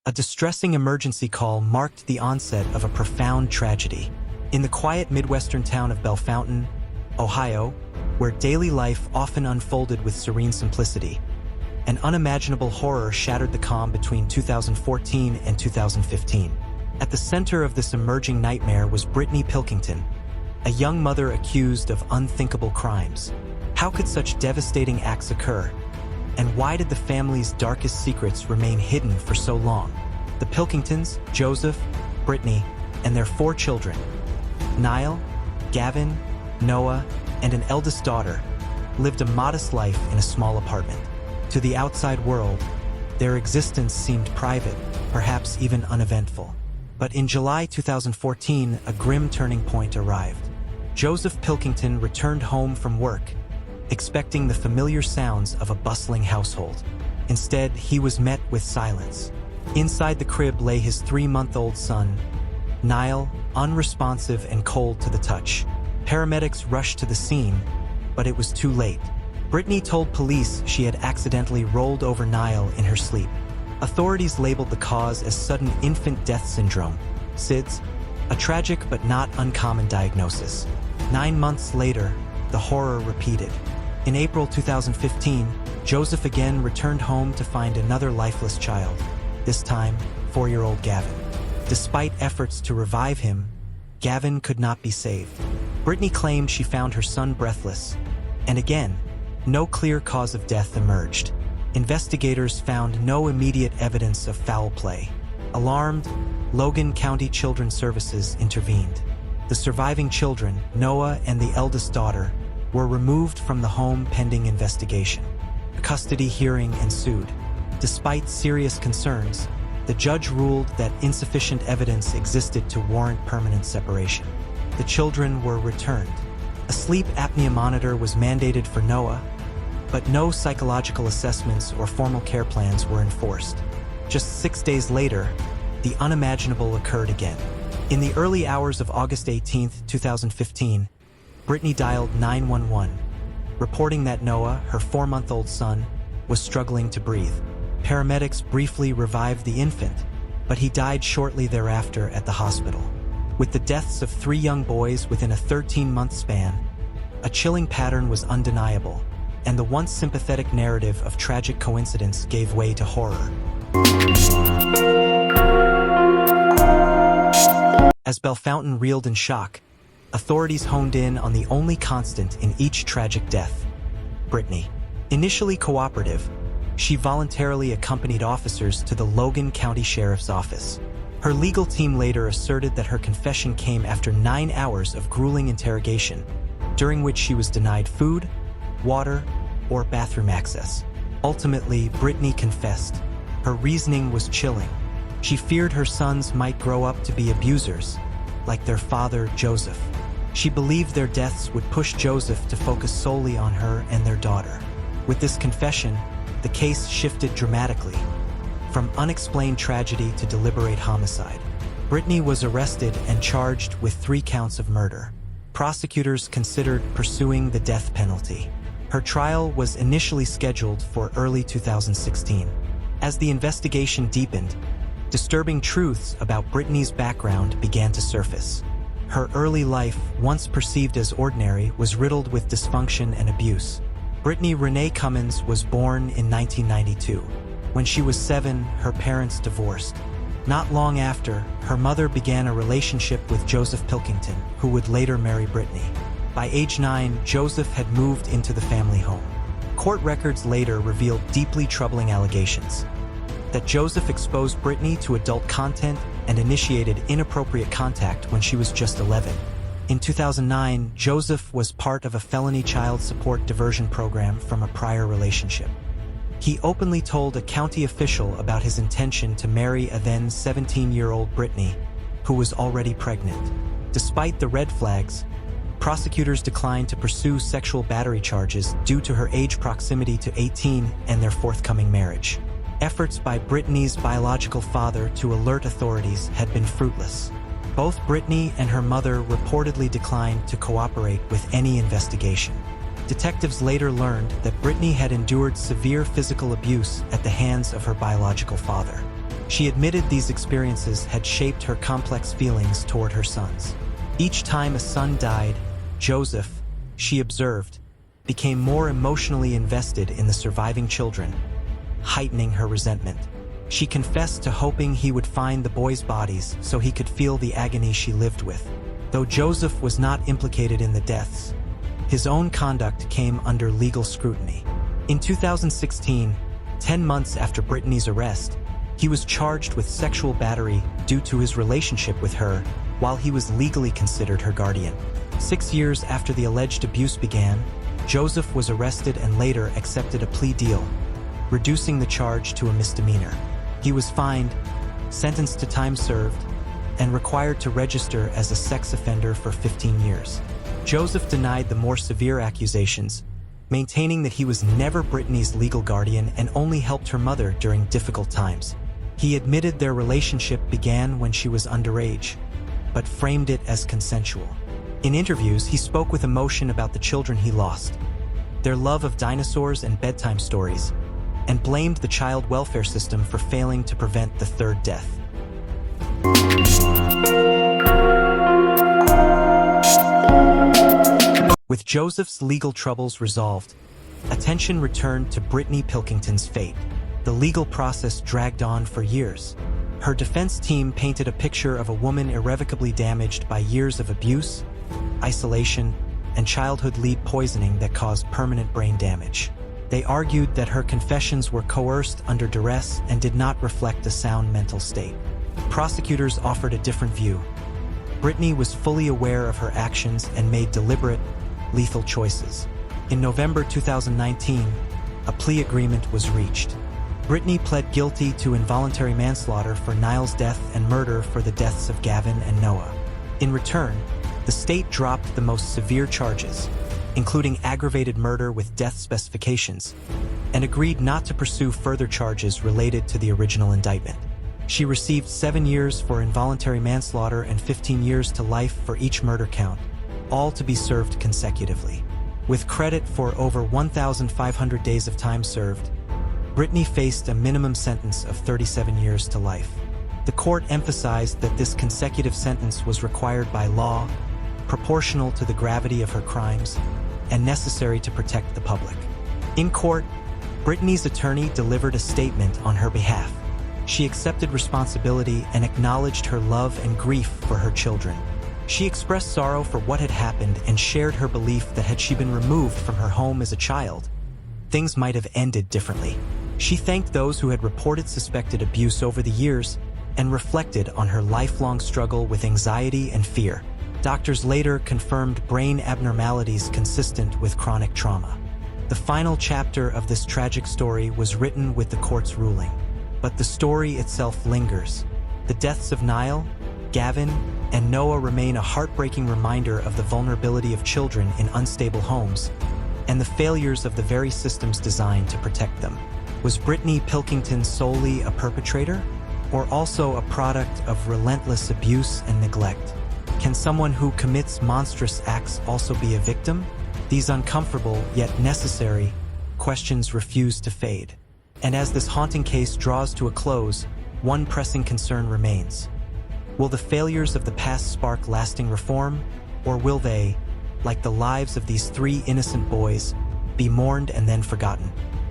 A distressing emergency call marked the onset of a profound tragedy. In the quiet Midwestern town of Bellefontaine, Ohio, where daily life often unfolded with serene simplicity, an unimaginable horror shattered the calm between 2014 and 2015. At the center of this emerging nightmare was Brittany Pilkington, a young mother accused of unthinkable crimes. How could such devastating acts occur? And why did the family's darkest secrets remain hidden for so long? The Pilkingtons, Joseph, Brittany, and their 4 children, Niall, Gavin, Noah, and an eldest daughter, lived a modest life in a small apartment. To the outside world, their existence seemed private, perhaps even uneventful. But in July 2014, a grim turning point arrived. Joseph Pilkington returned home from work, expecting the familiar sounds of a bustling household. Instead, he was met with silence. Inside the crib lay his 3-month-old son, Niall, unresponsive and cold to the touch. Paramedics rushed to the scene, but it was too late. Brittany told police she had accidentally rolled over Niall in her sleep. Authorities labeled the cause as sudden infant death syndrome, SIDS, a tragic but not uncommon diagnosis. 9 months later, the horror repeated. In April 2015, Joseph again returned home to find another lifeless child, this time 4-year-old Gavin. Despite efforts to revive him, Gavin could not be saved. Brittany claimed she found her son breathless, and again, no clear cause of death emerged. Investigators found no immediate evidence of foul play. Alarmed, Logan County Children's Services intervened. The surviving children, Noah and the eldest daughter, were removed from the home pending investigation. A custody hearing ensued. Despite serious concerns, the judge ruled that insufficient evidence existed to warrant permanent separation. The children were returned. A sleep apnea monitor was mandated for Noah, but no psychological assessments or formal care plans were enforced. Just 6 days later, the unimaginable occurred again. In the early hours of August 18, 2015, Brittany dialed 911, reporting that Noah, her 4-month-old son, was struggling to breathe. Paramedics briefly revived the infant, but he died shortly thereafter at the hospital. With the deaths of 3 young boys within a 13-month span, a chilling pattern was undeniable, and the once sympathetic narrative of tragic coincidence gave way to horror. As Bellefontaine reeled in shock, authorities honed in on the only constant in each tragic death: Brittany. Initially cooperative, she voluntarily accompanied officers to the Logan County Sheriff's Office. Her legal team later asserted that her confession came after 9 hours of grueling interrogation, during which she was denied food, water, or bathroom access. Ultimately, Brittany confessed. Her reasoning was chilling. She feared her sons might grow up to be abusers, like their father, Joseph. She believed their deaths would push Joseph to focus solely on her and their daughter. With this confession, the case shifted dramatically, from unexplained tragedy to deliberate homicide. Brittany was arrested and charged with 3 counts of murder. Prosecutors considered pursuing the death penalty. Her trial was initially scheduled for early 2016. As the investigation deepened, disturbing truths about Brittany's background began to surface. Her early life, once perceived as ordinary, was riddled with dysfunction and abuse. Brittany Renee Cummins was born in 1992. When she was 7, her parents divorced. Not long after, her mother began a relationship with Joseph Pilkington, who would later marry Brittany. By age 9, Joseph had moved into the family home. Court records later revealed deeply troubling allegations that Joseph exposed Brittany to adult content and initiated inappropriate contact when she was just 11. In 2009, Joseph was part of a felony child support diversion program from a prior relationship. He openly told a county official about his intention to marry a then 17-year-old Brittany, who was already pregnant. Despite the red flags, prosecutors declined to pursue sexual battery charges due to her age proximity to 18 and their forthcoming marriage. Efforts by Brittany's biological father to alert authorities had been fruitless. Both Brittany and her mother reportedly declined to cooperate with any investigation. Detectives later learned that Brittany had endured severe physical abuse at the hands of her biological father. She admitted these experiences had shaped her complex feelings toward her sons. Each time a son died, Joseph, she observed, became more emotionally invested in the surviving children, heightening her resentment. She confessed to hoping he would find the boys' bodies so he could feel the agony she lived with. Though Joseph was not implicated in the deaths, his own conduct came under legal scrutiny. In 2016, 10 months after Brittany's arrest, he was charged with sexual battery due to his relationship with her while he was legally considered her guardian. 6 years after the alleged abuse began, Joseph was arrested and later accepted a plea deal, reducing the charge to a misdemeanor. He was fined, sentenced to time served, and required to register as a sex offender for 15 years. Joseph denied the more severe accusations, maintaining that he was never Brittany's legal guardian and only helped her mother during difficult times. He admitted their relationship began when she was underage, but framed it as consensual. In interviews, he spoke with emotion about the children he lost, their love of dinosaurs and bedtime stories, and blamed the child welfare system for failing to prevent the third death. With Joseph's legal troubles resolved, attention returned to Brittany Pilkington's fate. The legal process dragged on for years. Her defense team painted a picture of a woman irrevocably damaged by years of abuse, isolation, and childhood lead poisoning that caused permanent brain damage. They argued that her confessions were coerced under duress and did not reflect a sound mental state. Prosecutors offered a different view. Brittany was fully aware of her actions and made deliberate, lethal choices. In November 2019, a plea agreement was reached. Brittany pled guilty to involuntary manslaughter for Niall's death and murder for the deaths of Gavin and Noah. In return, the state dropped the most severe charges, including aggravated murder with death specifications, and agreed not to pursue further charges related to the original indictment. She received 7 years for involuntary manslaughter and 15 years to life for each murder count, all to be served consecutively. With credit for over 1,500 days of time served, Brittany faced a minimum sentence of 37 years to life. The court emphasized that this consecutive sentence was required by law, proportional to the gravity of her crimes, and necessary to protect the public. In court, Brittany's attorney delivered a statement on her behalf. She accepted responsibility and acknowledged her love and grief for her children. She expressed sorrow for what had happened and shared her belief that had she been removed from her home as a child, things might have ended differently. She thanked those who had reported suspected abuse over the years and reflected on her lifelong struggle with anxiety and fear. Doctors later confirmed brain abnormalities consistent with chronic trauma. The final chapter of this tragic story was written with the court's ruling, but the story itself lingers. The deaths of Niall, Gavin, and Noah remain a heartbreaking reminder of the vulnerability of children in unstable homes and the failures of the very systems designed to protect them. Was Brittany Pilkington solely a perpetrator, or also a product of relentless abuse and neglect? Can someone who commits monstrous acts also be a victim? These uncomfortable yet necessary questions refuse to fade. And as this haunting case draws to a close, one pressing concern remains. Will the failures of the past spark lasting reform, or will they, like the lives of these 3 innocent boys, be mourned and then forgotten?